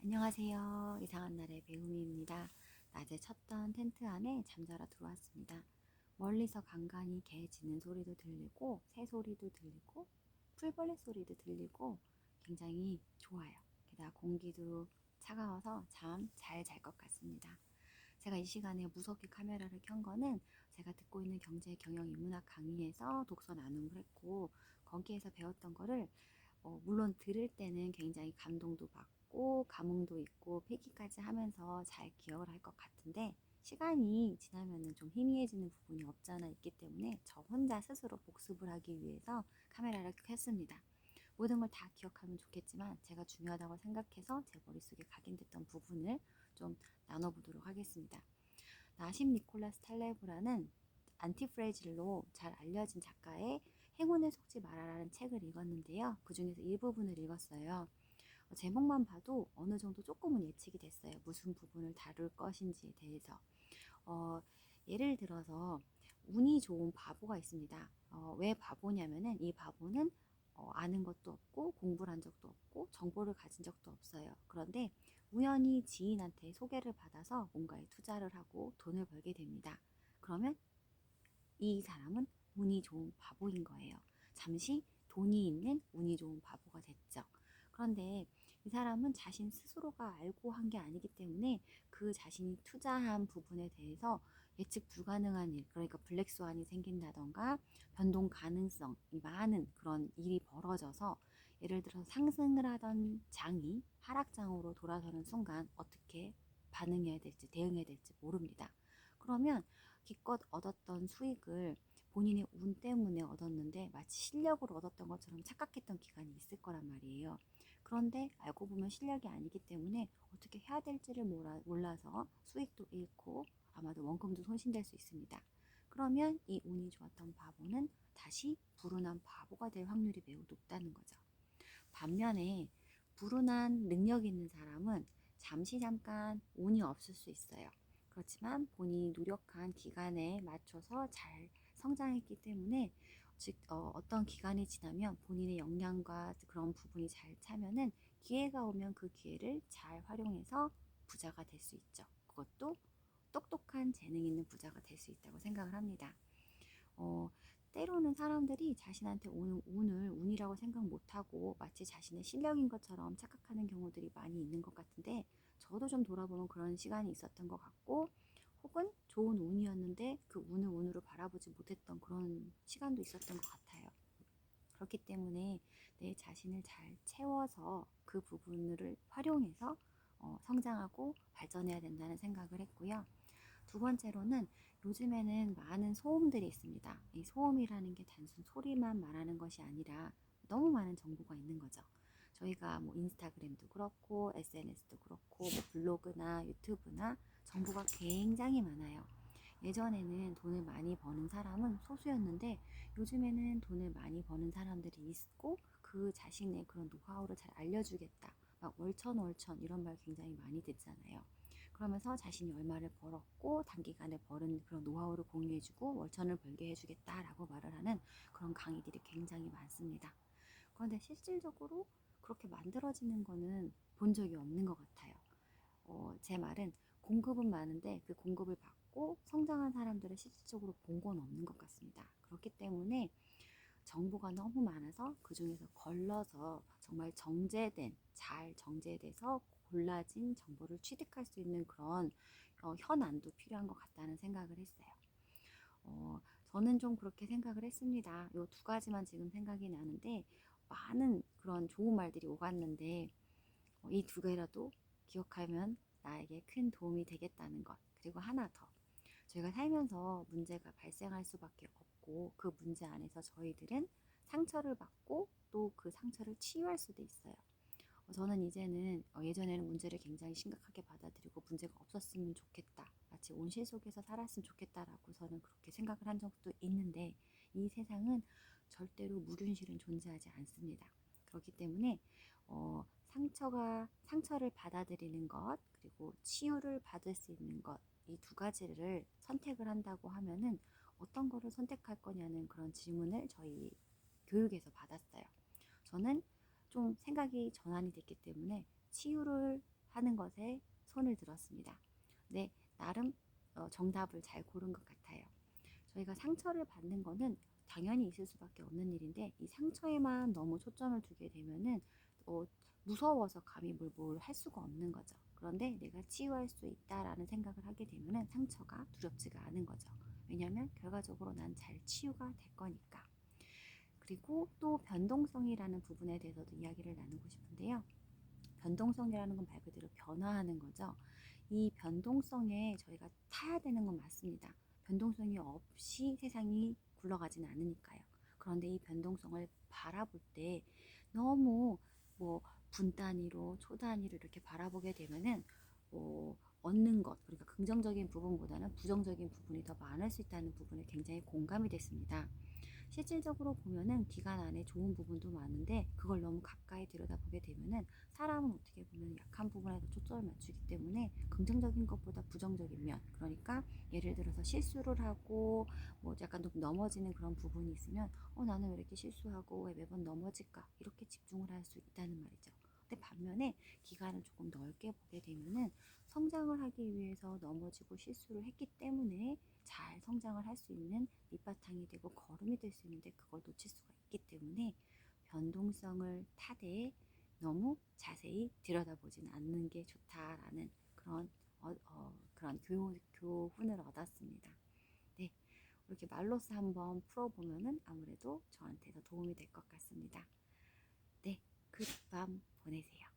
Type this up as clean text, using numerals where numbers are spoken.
안녕하세요. 이상한 날의 배우미입니다. 낮에 쳤던 텐트 안에 잠자러 들어왔습니다. 멀리서 간간히 개 짖는 소리도 들리고 새 소리도 들리고 풀벌레 소리도 들리고 굉장히 좋아요. 게다가 공기도 차가워서 잠 잘 잘 것 같습니다. 제가 이 시간에 무섭게 카메라를 켠 거는 제가 듣고 있는 경제 경영 인문학 강의에서 독서 나눔을 했고 거기에서 배웠던 거를 물론 들을 때는 굉장히 감동도 받고 감흥도 있고 필기까지 하면서 잘 기억을 할 것 같은데 시간이 지나면은 좀 희미해지는 부분이 없잖아 있기 때문에 저 혼자 스스로 복습을 하기 위해서 카메라를 켰습니다. 모든 걸 다 기억하면 좋겠지만 제가 중요하다고 생각해서 제 머릿속에 각인됐던 부분을 좀 나눠보도록 하겠습니다. 나심 니콜라스 탈레브라는 안티프레질로 잘 알려진 작가의 행운에 속지 말아라는 책을 읽었는데요. 그 중에서 일부분을 읽었어요. 제목만 봐도 어느 정도 조금은 예측이 됐어요. 무슨 부분을 다룰 것인지에 대해서. 어, 예를 들어서 운이 좋은 바보가 있습니다. 왜 바보냐면은 이 바보는 아는 것도 없고 공부를 한 적도 없고 정보를 가진 적도 없어요. 그런데 우연히 지인한테 소개를 받아서 뭔가에 투자를 하고 돈을 벌게 됩니다. 그러면 이 사람은 운이 좋은 바보인 거예요. 잠시 돈이 있는 운이 좋은 바보가 됐죠. 그런데 이 사람은 자신 스스로가 알고 한 게 아니기 때문에 그 자신이 투자한 부분에 대해서 예측 불가능한 일, 그러니까 블랙스완이 생긴다던가 변동 가능성이 많은 그런 일이 벌어져서 예를 들어 상승을 하던 장이 하락장으로 돌아서는 순간 어떻게 반응해야 될지 대응해야 될지 모릅니다. 그러면 기껏 얻었던 수익을 본인의 운 때문에 얻었는데 마치 실력으로 얻었던 것처럼 착각했던 기간이 있을 거란 말이에요. 그런데 알고 보면 실력이 아니기 때문에 어떻게 해야 될지를 몰라서 수익도 잃고 아마도 원금도 손실될 수 있습니다. 그러면 이 운이 좋았던 바보는 다시 불운한 바보가 될 확률이 매우 높다는 거죠. 반면에 불운한 능력 있는 사람은 잠시 잠깐 운이 없을 수 있어요. 그렇지만 본인이 노력한 기간에 맞춰서 잘 성장했기 때문에 즉 어떤 기간이 지나면 본인의 역량과 그런 부분이 잘 차면은 기회가 오면 그 기회를 잘 활용해서 부자가 될 수 있죠. 그것도 똑똑한 재능 있는 부자가 될 수 있다고 생각을 합니다. 어, 때로는 사람들이 자신한테 오는 운을 운이라고 생각 못하고 마치 자신의 실력인 것처럼 착각하는 경우들이 많이 있는 것 같은데 저도 좀 돌아보면 그런 시간이 있었던 것 같고 혹은 좋은 운이었는데 그 운을 운으로 바라보지 못했던 그런 시간도 있었던 것 같아요. 그렇기 때문에 내 자신을 잘 채워서 그 부분을 활용해서 성장하고 발전해야 된다는 생각을 했고요. 두 번째로는 요즘에는 많은 소음들이 있습니다. 이 소음이라는 게 단순 소리만 말하는 것이 아니라 너무 많은 정보가 있는 거죠. 저희가 뭐 인스타그램도 그렇고 SNS도 그렇고 뭐 블로그나 유튜브나 정보가 굉장히 많아요. 예전에는 돈을 많이 버는 사람은 소수였는데 요즘에는 돈을 많이 버는 사람들이 있고 그 자신의 그런 노하우를 잘 알려주겠다. 막 월천 이런 말 굉장히 많이 듣잖아요. 그러면서 자신이 얼마를 벌었고 단기간에 벌은 그런 노하우를 공유해주고 월천을 벌게 해주겠다라고 말을 하는 그런 강의들이 굉장히 많습니다. 그런데 실질적으로 그렇게 만들어지는 거는 본 적이 없는 것 같아요. 제 말은 공급은 많은데 그 공급을 받고 성장한 사람들을 실질적으로 본 건 없는 것 같습니다. 그렇기 때문에 정보가 너무 많아서 그 중에서 걸러서 정말 잘 정제돼서 골라진 정보를 취득할 수 있는 그런 현안도 필요한 것 같다는 생각을 했어요. 저는 좀 그렇게 생각을 했습니다. 요 두 가지만 지금 생각이 나는데 많은 그런 좋은 말들이 오갔는데 이 두 개라도 기억하면 나에게 큰 도움이 되겠다는 것. 그리고 하나 더. 저희가 살면서 문제가 발생할 수밖에 없고 그 문제 안에서 저희들은 상처를 받고 또 그 상처를 치유할 수도 있어요. 저는 이제는 예전에는 문제를 굉장히 심각하게 받아들이고 문제가 없었으면 좋겠다. 마치 온실 속에서 살았으면 좋겠다라고 저는 그렇게 생각을 한 적도 있는데 이 세상은 절대로 물ün실은 존재하지 않습니다. 그렇기 때문에 상처를 받아들이는 것 그리고 치유를 받을 수 있는 것 이 두 가지를 선택을 한다고 하면은 어떤 거를 선택할 거냐는 그런 질문을 저희 교육에서 받았어요. 저는 좀 생각이 전환이 됐기 때문에 치유를 하는 것에 손을 들었습니다. 네, 나름 정답을 잘 고른 것 같아요. 저희가 상처를 받는 거는 당연히 있을 수밖에 없는 일인데 이 상처에만 너무 초점을 두게 되면은 무서워서 감히 뭘 할 수가 없는 거죠. 그런데 내가 치유할 수 있다라는 생각을 하게 되면은 상처가 두렵지가 않은 거죠. 왜냐하면 결과적으로 난 잘 치유가 될 거니까. 그리고 또 변동성이라는 부분에 대해서도 이야기를 나누고 싶은데요. 변동성이라는 건 말 그대로 변화하는 거죠. 이 변동성에 저희가 타야 되는 건 맞습니다. 변동성이 없이 세상이 굴러가진 않으니까요. 그런데 이 변동성을 바라볼 때 너무 뭐 분 단위로 초 단위로 이렇게 바라보게 되면은 얻는 것, 그러니까 긍정적인 부분보다는 부정적인 부분이 더 많을 수 있다는 부분에 굉장히 공감이 됐습니다. 실질적으로 보면은 기간 안에 좋은 부분도 많은데 그걸 너무 가까이 들여다보게 되면은 사람은 어떻게 보면 약한 부분에 더 초점을 맞추기 때문에 긍정적인 것보다 부정적인 면, 그러니까 예를 들어서 실수를 하고 뭐 약간 좀 넘어지는 그런 부분이 있으면 나는 왜 이렇게 실수하고 왜 매번 넘어질까 이렇게 집중을 할 수 있다는 말이죠. 근데 반면에 기간을 조금 넓게 보게 되면은 성장을 하기 위해서 넘어지고 실수를 했기 때문에 잘 성장을 할 수 있는 밑바탕이 되고 거름이 될 수 있는데 그걸 놓칠 수가 있기 때문에 변동성을 타되 너무 자세히 들여다보진 않는 게 좋다라는 그런 교훈을 얻었습니다. 네, 이렇게 말로써 한번 풀어보면은 아무래도 저한테 더 도움이 될 것 같습니다. 네, 굿밤 보내세요.